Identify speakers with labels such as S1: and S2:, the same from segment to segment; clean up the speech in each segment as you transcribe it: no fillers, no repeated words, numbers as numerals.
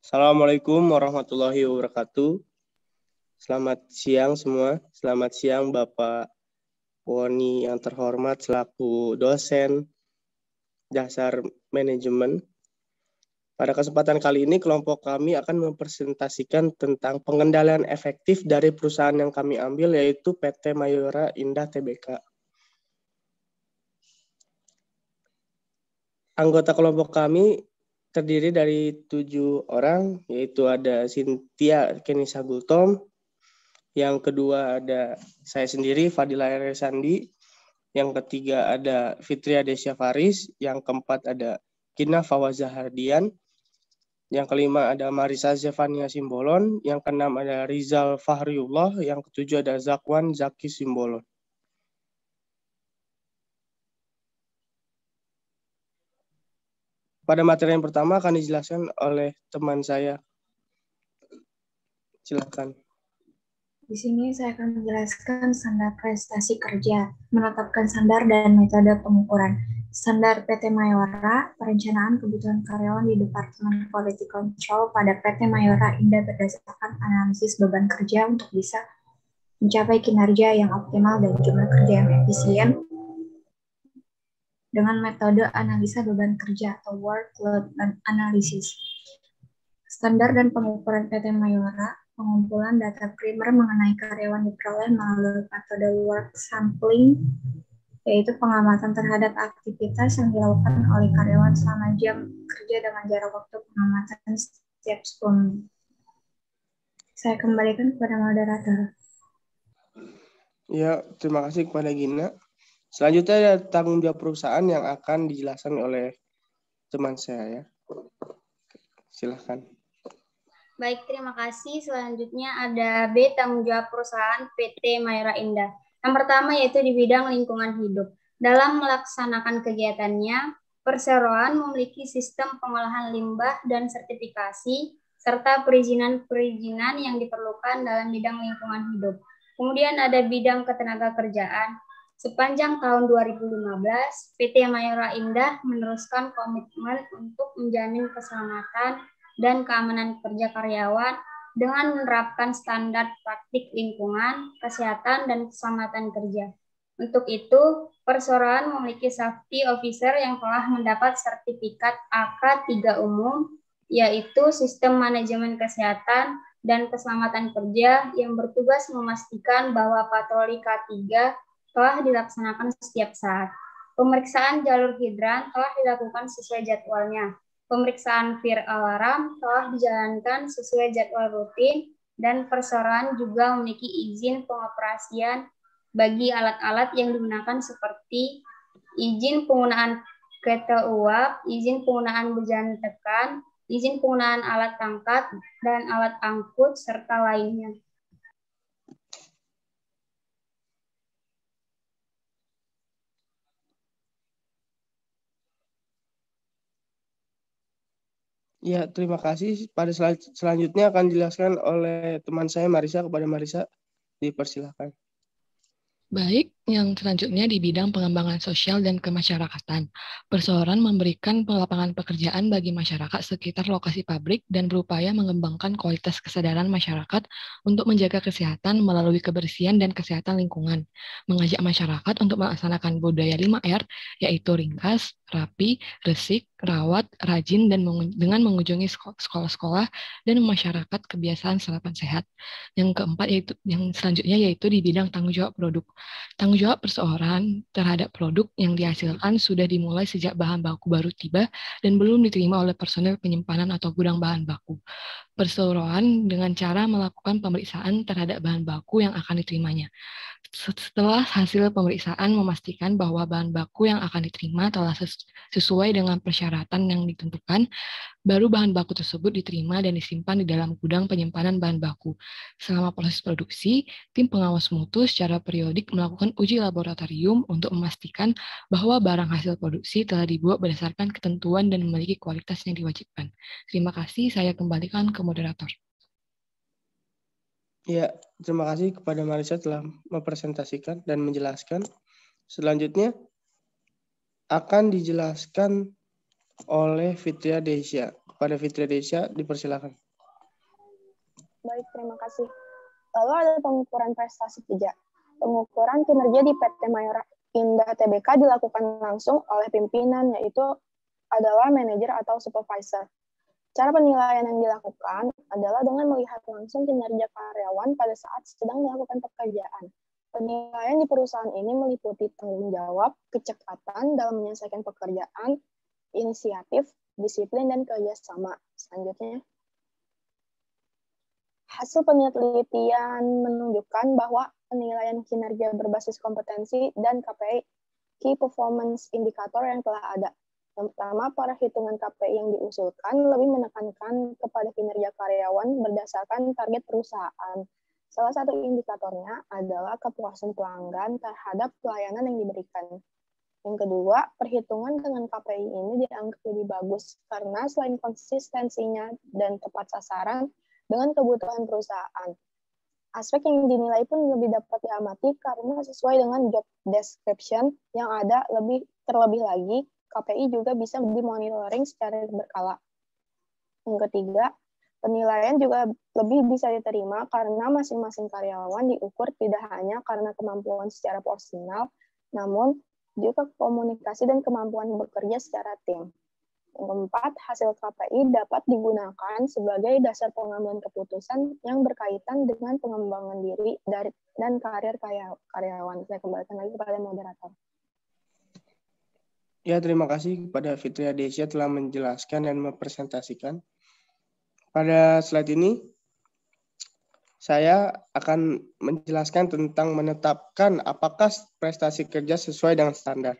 S1: Assalamualaikum warahmatullahi wabarakatuh. Selamat siang semua. Selamat siang Bapak Woni yang terhormat selaku dosen dasar manajemen. Pada kesempatan kali ini kelompok kami akan mempresentasikan tentang pengendalian efektif dari perusahaan yang kami ambil, yaitu PT Mayora Indah Tbk. Anggota kelompok kami terdiri dari 7 orang, yaitu ada Cynthia Kenisa Gultom, yang kedua ada saya sendiri, Fadila Sandi, yang ketiga ada Fitria Desya Faris, yang keempat ada Kina Fawazah Hardian, yang kelima ada Marisa Zevania Simbolon, yang keenam ada Rizal Fahriullah, yang ketujuh ada Zakwan Zaki Simbolon. Pada materi yang pertama akan dijelaskan oleh teman saya. Silakan.
S2: Di sini saya akan menjelaskan standar prestasi kerja, menetapkan standar dan metode pengukuran. Standar PT Mayora, perencanaan kebutuhan karyawan di Departemen Quality Control pada PT Mayora Indah berdasarkan analisis beban kerja untuk bisa mencapai kinerja yang optimal dan jumlah kerja yang efisien dengan metode analisa beban kerja atau workload analysis. Standar dan pengukuran PT Mayora, pengumpulan data primer mengenai karyawan diperoleh melalui metode work sampling, yaitu pengamatan terhadap aktivitas yang dilakukan oleh karyawan selama jam kerja dengan jarak waktu pengamatan setiap 10 menit. Saya kembalikan kepada moderator.
S1: Ya, terima kasih kepada Gina. Selanjutnya ada tanggung jawab perusahaan yang akan dijelaskan oleh teman saya ya. Silahkan.
S3: Baik, terima kasih. Selanjutnya ada B, tanggung jawab perusahaan PT Mayora Indah. Yang pertama yaitu di bidang lingkungan hidup. Dalam melaksanakan kegiatannya, perseroan memiliki sistem pengolahan limbah dan sertifikasi, serta perizinan-perizinan yang diperlukan dalam bidang lingkungan hidup. Kemudian ada bidang ketenaga kerjaan. Sepanjang tahun 2015, PT Mayora Indah meneruskan komitmen untuk menjamin keselamatan dan keamanan kerja karyawan dengan menerapkan standar praktik lingkungan, kesehatan, dan keselamatan kerja. Untuk itu, perseroan memiliki safety officer yang telah mendapat sertifikat AK3 umum, yaitu Sistem Manajemen Kesehatan dan Keselamatan Kerja yang bertugas memastikan bahwa patroli K3 telah dilaksanakan setiap saat. Pemeriksaan jalur hidran telah dilakukan sesuai jadwalnya. Pemeriksaan fire alarm telah dijalankan sesuai jadwal rutin dan perseroan juga memiliki izin pengoperasian bagi alat-alat yang digunakan seperti izin penggunaan ketel uap, izin penggunaan bejana tekan, izin penggunaan alat tangkat dan alat angkut serta lainnya.
S1: Ya, terima kasih. Pada selanjutnya akan dijelaskan oleh teman saya Marisa. Kepada Marisa, dipersilakan.
S4: Baik, yang selanjutnya di bidang pengembangan sosial dan kemasyarakatan. Perseroan memberikan lapangan pekerjaan bagi masyarakat sekitar lokasi pabrik dan berupaya mengembangkan kualitas kesadaran masyarakat untuk menjaga kesehatan melalui kebersihan dan kesehatan lingkungan. Mengajak masyarakat untuk melaksanakan budaya 5R, yaitu ringkas, rapi, resik, rawat, rajin, dan dengan mengunjungi sekolah-sekolah dan masyarakat kebiasaan sarapan sehat. Yang keempat yang selanjutnya yaitu di bidang tanggung jawab produk. Tanggung jawab perseroan terhadap produk yang dihasilkan sudah dimulai sejak bahan baku baru tiba dan belum diterima oleh personel penyimpanan atau gudang bahan baku. Perseroan dengan cara melakukan pemeriksaan terhadap bahan baku yang akan diterimanya. Setelah hasil pemeriksaan memastikan bahwa bahan baku yang akan diterima telah sesuai dengan persyaratan yang ditentukan, baru bahan baku tersebut diterima dan disimpan di dalam gudang penyimpanan bahan baku. Selama proses produksi, tim pengawas mutu secara periodik melakukan uji laboratorium untuk memastikan bahwa barang hasil produksi telah dibuat berdasarkan ketentuan dan memiliki kualitas yang diwajibkan. Terima kasih, saya kembalikan ke moderator.
S1: Ya, terima kasih kepada Marisa telah mempresentasikan dan menjelaskan. Selanjutnya akan dijelaskan oleh Fitria Desya. Kepada Fitria Desya, dipersilakan.
S5: Baik, terima kasih. Lalu ada pengukuran prestasi kerja. Pengukuran kinerja di PT Mayora Indah Tbk dilakukan langsung oleh pimpinan, yaitu adalah manajer atau supervisor. Cara penilaian yang dilakukan adalah dengan melihat langsung kinerja karyawan pada saat sedang melakukan pekerjaan. Penilaian di perusahaan ini meliputi tanggung jawab, kecepatan dalam menyelesaikan pekerjaan, inisiatif, disiplin, dan kerjasama. Selanjutnya, hasil penelitian menunjukkan bahwa penilaian kinerja berbasis kompetensi dan KPI, Key Performance Indicator yang telah ada. Yang pertama, perhitungan KPI yang diusulkan lebih menekankan kepada kinerja karyawan berdasarkan target perusahaan. Salah satu indikatornya adalah kepuasan pelanggan terhadap pelayanan yang diberikan. Yang kedua, perhitungan dengan KPI ini dianggap lebih bagus karena selain konsistensinya dan tepat sasaran dengan kebutuhan perusahaan, aspek yang dinilai pun lebih dapat diamati karena sesuai dengan job description yang ada. Terlebih lagi, KPI juga bisa dimonitoring secara berkala. Yang ketiga, penilaian juga lebih bisa diterima karena masing-masing karyawan diukur tidak hanya karena kemampuan secara personal, namun juga komunikasi dan kemampuan bekerja secara tim. Yang keempat, hasil KPI dapat digunakan sebagai dasar pengambilan keputusan yang berkaitan dengan pengembangan diri dan karir karyawan. Saya kembalikan lagi kepada moderator.
S1: Ya, terima kasih kepada Fitria Desya telah menjelaskan dan mempresentasikan. Pada slide ini, saya akan menjelaskan tentang menetapkan apakah prestasi kerja sesuai dengan standar.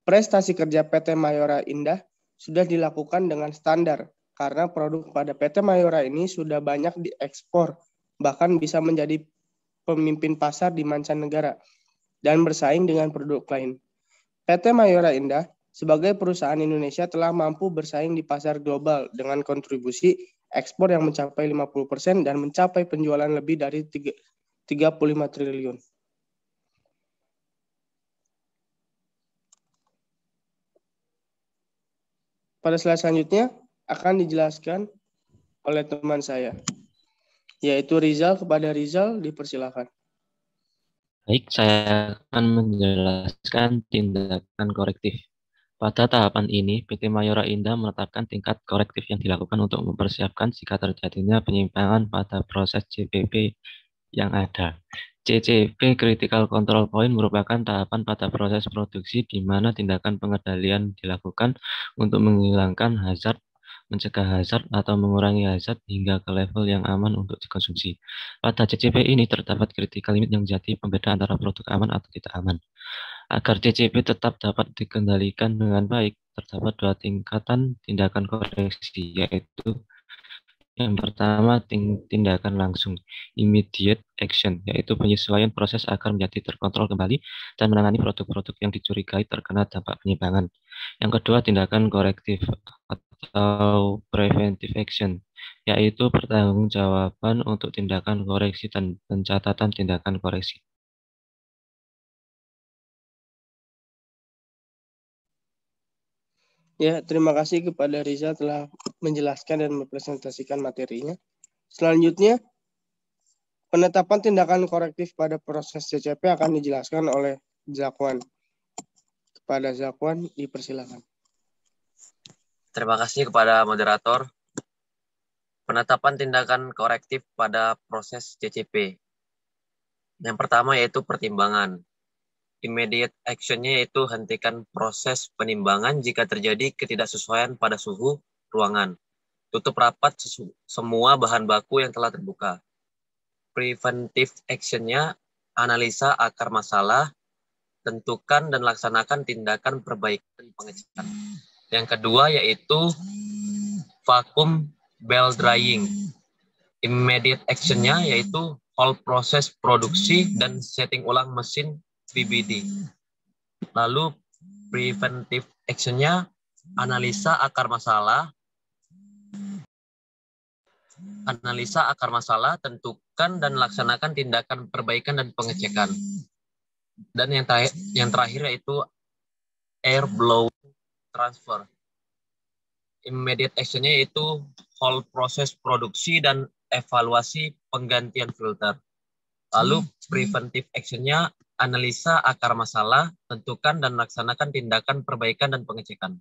S1: Prestasi kerja PT Mayora Indah sudah dilakukan dengan standar, karena produk pada PT Mayora ini sudah banyak diekspor, bahkan bisa menjadi pemimpin pasar di mancanegara, dan bersaing dengan produk lain. PT Mayora Indah sebagai perusahaan Indonesia telah mampu bersaing di pasar global dengan kontribusi ekspor yang mencapai 50% dan mencapai penjualan lebih dari 35 triliun. Pada slide selanjutnya akan dijelaskan oleh teman saya, yaitu Rizal. Kepada Rizal, dipersilakan.
S6: Baik, saya akan menjelaskan tindakan korektif. Pada tahapan ini, PT Mayora Indah menetapkan tingkat korektif yang dilakukan untuk mempersiapkan jika terjadinya penyimpangan pada proses CPP yang ada. CCP Critical Control Point merupakan tahapan pada proses produksi di mana tindakan pengendalian dilakukan untuk menghilangkan hazard, mencegah hazard, atau mengurangi hazard hingga ke level yang aman untuk dikonsumsi. Pada CCP ini terdapat critical limit yang menjadi pembeda antara produk aman atau tidak aman. Agar CCP tetap dapat dikendalikan dengan baik, terdapat dua tingkatan tindakan koreksi, yaitu yang pertama, tindakan langsung, immediate action, yaitu penyesuaian proses agar menjadi terkontrol kembali dan menangani produk-produk yang dicurigai terkena dampak penyimpangan. Yang kedua, tindakan korektif atau preventive action, yaitu pertanggungjawaban untuk tindakan koreksi dan pencatatan tindakan koreksi.
S1: Ya, terima kasih kepada Riza telah menjelaskan dan mempresentasikan materinya. Selanjutnya, penetapan tindakan korektif pada proses CCP akan dijelaskan oleh Zakwan. Kepada Zakwan, dipersilakan.
S7: Terima kasih kepada moderator. Penetapan tindakan korektif pada proses CCP. Yang pertama yaitu pertimbangan. Immediate action-nya yaitu hentikan proses penimbangan jika terjadi ketidaksesuaian pada suhu ruangan. Tutup rapat semua bahan baku yang telah terbuka. Preventive action-nya analisa akar masalah, tentukan dan laksanakan tindakan perbaikan pengecekan. Yang kedua yaitu vacuum belt drying. Immediate action-nya yaitu hold proses produksi dan setting ulang mesin PBD. Lalu preventive action-nya analisa akar masalah, tentukan dan laksanakan tindakan perbaikan dan pengecekan. Dan yang terakhir yaitu air blow transfer. immediate action-nya yaitu hold proses produksi dan evaluasi penggantian filter. Lalu preventive action-nya analisa akar masalah, tentukan dan laksanakan tindakan perbaikan dan pengecekan.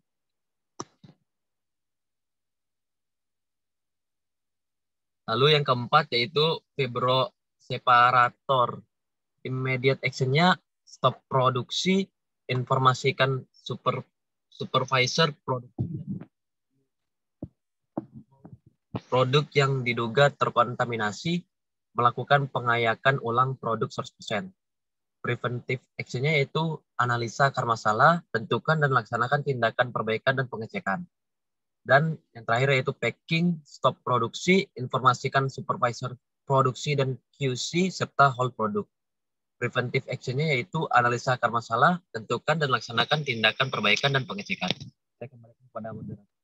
S7: Lalu yang keempat yaitu fibroseparator. Immediate action-nya stop produksi, informasikan supervisor produk yang diduga terkontaminasi, melakukan pengayakan ulang produk 100%. Preventive action-nya yaitu analisa akar masalah, tentukan dan laksanakan tindakan perbaikan dan pengecekan. Dan yang terakhir yaitu packing, stop produksi, informasikan supervisor produksi dan QC, serta hold produk. Preventive action-nya yaitu analisa akar masalah, tentukan dan laksanakan tindakan perbaikan dan pengecekan. Saya kembali kepada moderator.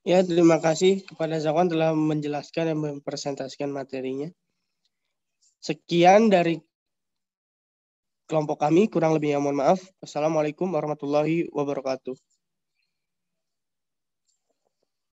S1: Ya, terima kasih kepada Zakwan telah menjelaskan dan mempresentasikan materinya. Sekian dari kelompok kami, kurang lebihnya mohon maaf. Wassalamualaikum warahmatullahi wabarakatuh.